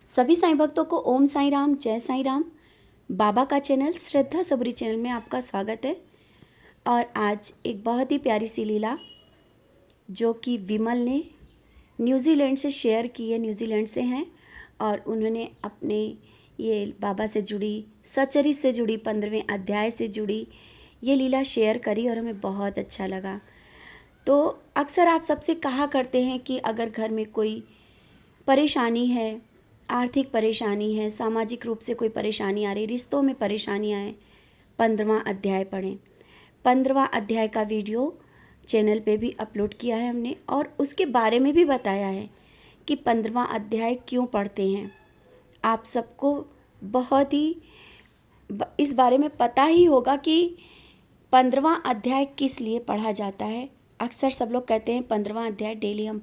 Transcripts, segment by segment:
सभी साईं भक्तों को ओम साईं राम, जय साईं राम। बाबा का चैनल श्रद्धा सबरी चैनल में आपका स्वागत है। और आज एक बहुत ही प्यारी सी लीला जो कि विमल ने न्यूजीलैंड से शेयर की है, न्यूजीलैंड से हैं और उन्होंने अपने ये बाबा से जुड़ी, सचरित से जुड़ी, 15वें अध्याय से जुड़ी ये लीला शेयर करी और हमें बहुत अच्छा लगा। तो अक्सर आप सबसे कहा करते हैं कि अगर घर में कोई परेशानी है, आर्थिक परेशानी है, सामाजिक रूप से कोई परेशानी आ रही, रिश्तों में परेशानियाँ हैं, 15वां अध्याय पढ़ें। 15वां अध्याय का वीडियो चैनल पे भी अपलोड किया है हमने और उसके बारे में भी बताया है कि 15वां अध्याय क्यों पढ़ते हैं। आप सबको बहुत ही इस बारे में पता ही होगा कि 15वां अध्याय किस लिए पढ़ा जाता है। अक्सर सब लोग कहते हैं 15वां अध्याय डेली हम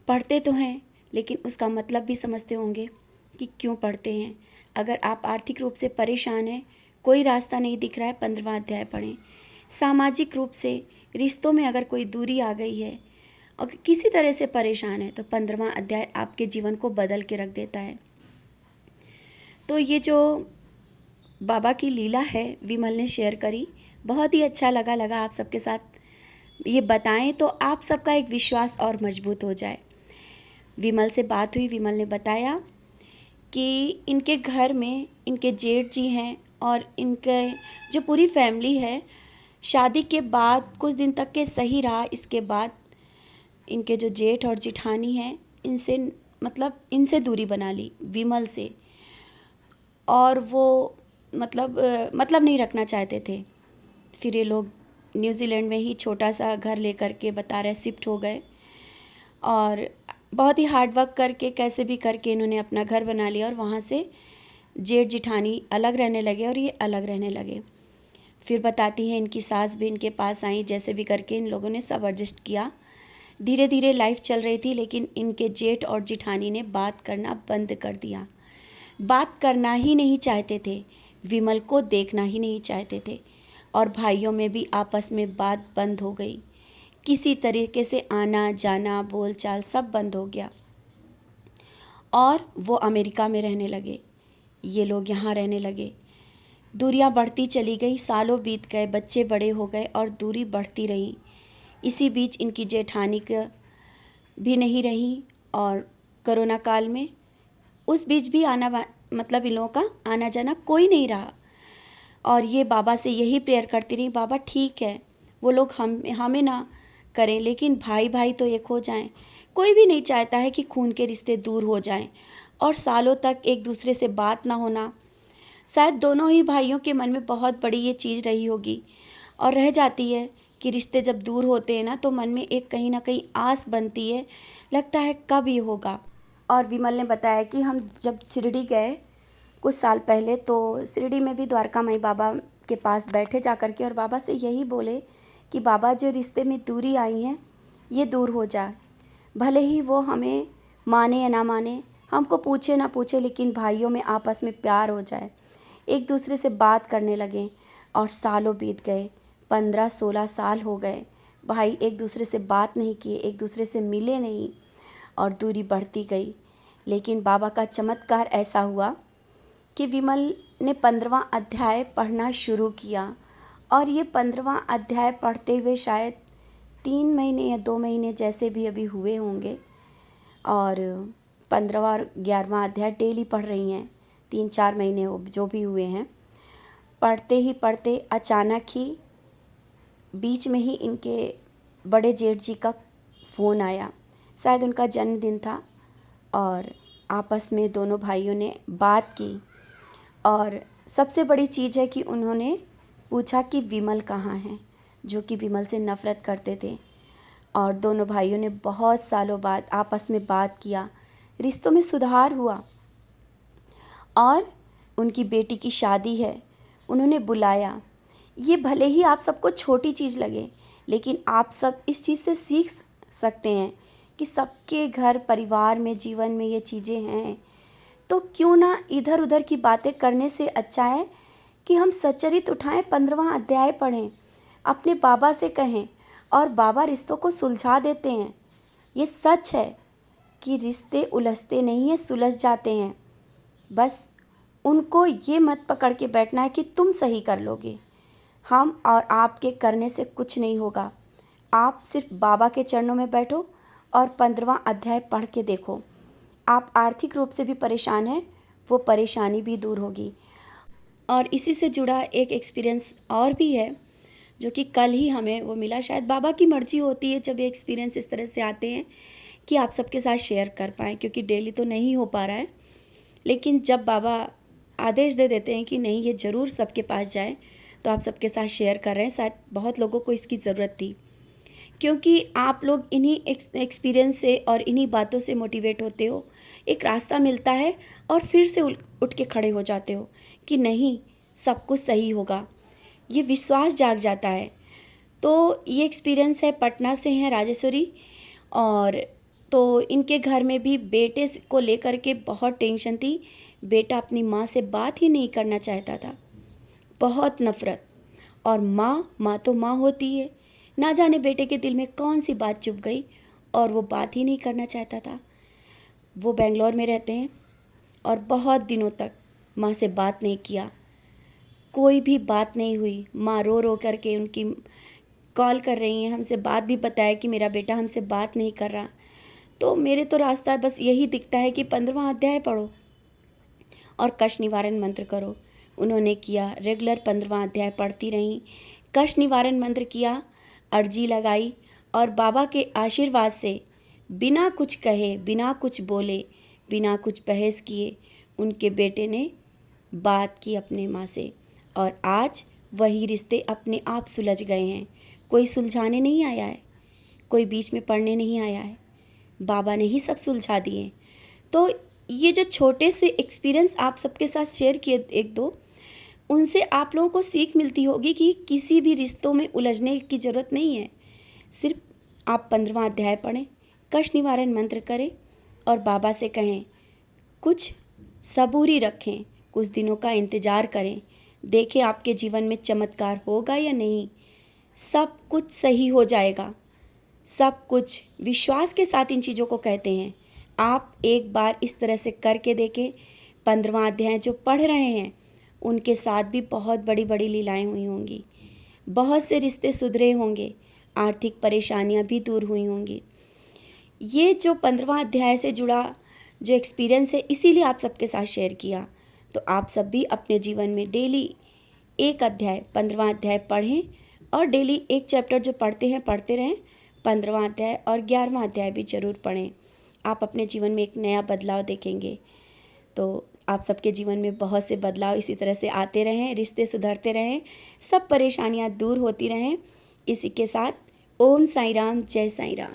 पढ़ते तो हैं, लेकिन उसका मतलब भी समझते होंगे कि क्यों पढ़ते हैं। अगर आप आर्थिक रूप से परेशान हैं, कोई रास्ता नहीं दिख रहा है, 15वां अध्याय पढ़ें। सामाजिक रूप से रिश्तों में अगर कोई दूरी आ गई है और किसी तरह से परेशान है तो 15वां अध्याय आपके जीवन को बदल के रख देता है। तो ये जो बाबा की लीला है विमल ने शेयर करी, बहुत ही अच्छा लगा आप सबके साथ ये बताएं तो आप सबका एक विश्वास और मजबूत हो जाए। विमल से बात हुई, विमल ने बताया कि इनके घर में इनके जेठ जी हैं और इनके जो पूरी फैमिली है, शादी के बाद कुछ दिन तक के सही रहा। इसके बाद इनके जो जेठ और जिठानी हैं, इनसे दूरी बना ली विमल से, और वो मतलब नहीं रखना चाहते थे। फिर ये लोग न्यूजीलैंड में ही छोटा सा घर लेकर के बता रहे शिफ्ट हो गए और बहुत ही हार्ड वर्क करके कैसे भी करके इन्होंने अपना घर बना लिया और वहाँ से जेठ जिठानी अलग रहने लगे और ये अलग रहने लगे। फिर बताती हैं इनकी सास भी इनके पास आई, जैसे भी करके इन लोगों ने सब एडजस्ट किया। धीरे धीरे लाइफ चल रही थी, लेकिन इनके जेठ और जिठानी ने बात करना बंद कर दिया। बात करना ही नहीं चाहते थे, विमल को देखना ही नहीं चाहते थे और भाइयों में भी आपस में बात बंद हो गई। किसी तरीके से आना जाना, बोलचाल सब बंद हो गया और वो अमेरिका में रहने लगे, ये लोग यहाँ रहने लगे। दूरियां बढ़ती चली गई, सालों बीत गए, बच्चे बड़े हो गए और दूरी बढ़ती रही। इसी बीच इनकी जेठानी का भी नहीं रही और कोरोना काल में उस बीच भी इन लोगों का आना जाना कोई नहीं रहा। और ये बाबा से यही प्रेयर करती रही, बाबा ठीक है वो लोग हमें ना करें, लेकिन भाई भाई तो एक हो जाएं। कोई भी नहीं चाहता है कि खून के रिश्ते दूर हो जाएं और सालों तक एक दूसरे से बात ना होना। शायद दोनों ही भाइयों के मन में बहुत बड़ी ये चीज़ रही होगी और रह जाती है कि रिश्ते जब दूर होते हैं ना तो मन में एक कहीं ना कहीं आस बनती है, लगता है कब ये होगा। और विमल ने बताया कि हम जब शिरडी गए कुछ साल पहले, तो शिरडी में भी द्वारका माई बाबा के पास बैठे जा कर के और बाबा से यही बोले कि बाबा जो रिश्ते में दूरी आई है ये दूर हो जाए, भले ही वो हमें माने या ना माने, हमको पूछे ना पूछे, लेकिन भाइयों में आपस में प्यार हो जाए, एक दूसरे से बात करने लगे। और सालों बीत गए, 15-16 साल हो गए, भाई एक दूसरे से बात नहीं किए, एक दूसरे से मिले नहीं और दूरी बढ़ती गई। लेकिन बाबा का चमत्कार ऐसा हुआ कि विमल ने 15वां अध्याय पढ़ना शुरू किया और ये 15वां अध्याय पढ़ते हुए शायद 3 महीने या 2 महीने जैसे भी अभी हुए होंगे और 15वां और 11वां अध्याय डेली पढ़ रही हैं। 3-4 महीने जो भी हुए हैं, पढ़ते ही पढ़ते अचानक ही बीच में ही इनके बड़े जेठ जी का फ़ोन आया। शायद उनका जन्मदिन था और आपस में दोनों भाइयों ने बात की और सबसे बड़ी चीज़ है कि उन्होंने पूछा कि विमल कहाँ है, जो कि विमल से नफ़रत करते थे। और दोनों भाइयों ने बहुत सालों बाद आपस में बात किया, रिश्तों में सुधार हुआ और उनकी बेटी की शादी है, उन्होंने बुलाया। ये भले ही आप सबको छोटी चीज़ लगे, लेकिन आप सब इस चीज़ से सीख सकते हैं कि सबके घर परिवार में जीवन में ये चीज़ें हैं। तो क्यों ना इधर उधर की बातें करने से अच्छा है कि हम सच्चरित उठाएं, 15वां अध्याय पढ़ें, अपने बाबा से कहें और बाबा रिश्तों को सुलझा देते हैं। ये सच है कि रिश्ते उलझते नहीं हैं, सुलझ जाते हैं। बस उनको ये मत पकड़ के बैठना है कि तुम सही कर लोगे। हम और आपके करने से कुछ नहीं होगा। आप सिर्फ बाबा के चरणों में बैठो और 15वां अध्याय पढ़ के देखो। आप आर्थिक रूप से भी परेशान हैं, वो परेशानी भी दूर होगी। और इसी से जुड़ा एक एक्सपीरियंस और भी है जो कि कल ही हमें वो मिला। शायद बाबा की मर्जी होती है जब ये एक्सपीरियंस इस तरह से आते हैं कि आप सबके साथ शेयर कर पाएँ, क्योंकि डेली तो नहीं हो पा रहा है। लेकिन जब बाबा आदेश दे देते हैं कि नहीं ये ज़रूर सबके पास जाए, तो आप सबके साथ शेयर कर रहे हैं। शायद बहुत लोगों को इसकी ज़रूरत थी, क्योंकि आप लोग इन्हीं एक्सपीरियंस से और इन्हीं बातों से मोटिवेट होते हो। एक रास्ता मिलता है और फिर से उठ के खड़े हो जाते हो कि नहीं, सब कुछ सही होगा। ये विश्वास जाग जाता है। तो ये एक्सपीरियंस है, पटना से हैं राजेश्वरी। और तो इनके घर में भी बेटे को लेकर के बहुत टेंशन थी। बेटा अपनी माँ से बात ही नहीं करना चाहता था, बहुत नफ़रत। और माँ तो माँ होती है, ना जाने बेटे के दिल में कौन सी बात चुभ गई और वो बात ही नहीं करना चाहता था। वो बेंगलोर में रहते हैं और बहुत दिनों तक माँ से बात नहीं किया, कोई भी बात नहीं हुई। माँ रो रो करके उनकी कॉल कर रही हैं, हमसे बात भी बताया कि मेरा बेटा हमसे बात नहीं कर रहा। तो मेरे तो रास्ता बस यही दिखता है कि 15वां अध्याय पढ़ो और कष्ट निवारण मंत्र करो। उन्होंने किया, रेगुलर 15वां अध्याय पढ़ती रहीं, कष्ट निवारण मंत्र किया, अर्जी लगाई और बाबा के आशीर्वाद से बिना कुछ कहे, बिना कुछ बोले, बिना कुछ बहस किए उनके बेटे ने बात की अपने माँ से। और आज वही रिश्ते अपने आप सुलझ गए हैं। कोई सुलझाने नहीं आया है, कोई बीच में पड़ने नहीं आया है, बाबा ने ही सब सुलझा दिए। तो ये जो छोटे से एक्सपीरियंस आप सबके साथ शेयर किए एक दो, उनसे आप लोगों को सीख मिलती होगी कि किसी भी रिश्तों में उलझने की ज़रूरत नहीं है। सिर्फ आप 15वां अध्याय पढ़ें, कष्ट निवारण मंत्र करें और बाबा से कहें, कुछ सबूरी रखें, कुछ दिनों का इंतज़ार करें, देखें आपके जीवन में चमत्कार होगा या नहीं। सब कुछ सही हो जाएगा, सब कुछ विश्वास के साथ इन चीज़ों को कहते हैं। आप एक बार इस तरह से करके देखें। 15वां अध्याय जो पढ़ रहे हैं उनके साथ भी बहुत बड़ी बड़ी लीलाएं हुई होंगी, बहुत से रिश्ते सुधरे होंगे, आर्थिक परेशानियां भी दूर हुई होंगी। ये जो 15वां अध्याय से जुड़ा जो एक्सपीरियंस है, इसीलिए आप सबके साथ शेयर किया। तो आप सब भी अपने जीवन में डेली एक अध्याय, 15वां अध्याय पढ़ें और डेली एक चैप्टर जो पढ़ते हैं पढ़ते रहें। 15वां अध्याय और 11वां अध्याय भी ज़रूर पढ़ें। आप अपने जीवन में एक नया बदलाव देखेंगे। तो आप सबके जीवन में बहुत से बदलाव इसी तरह से आते रहें, रिश्ते सुधरते रहें, सब परेशानियां दूर होती रहें। इसी के साथ ओम साई राम, जय साई राम।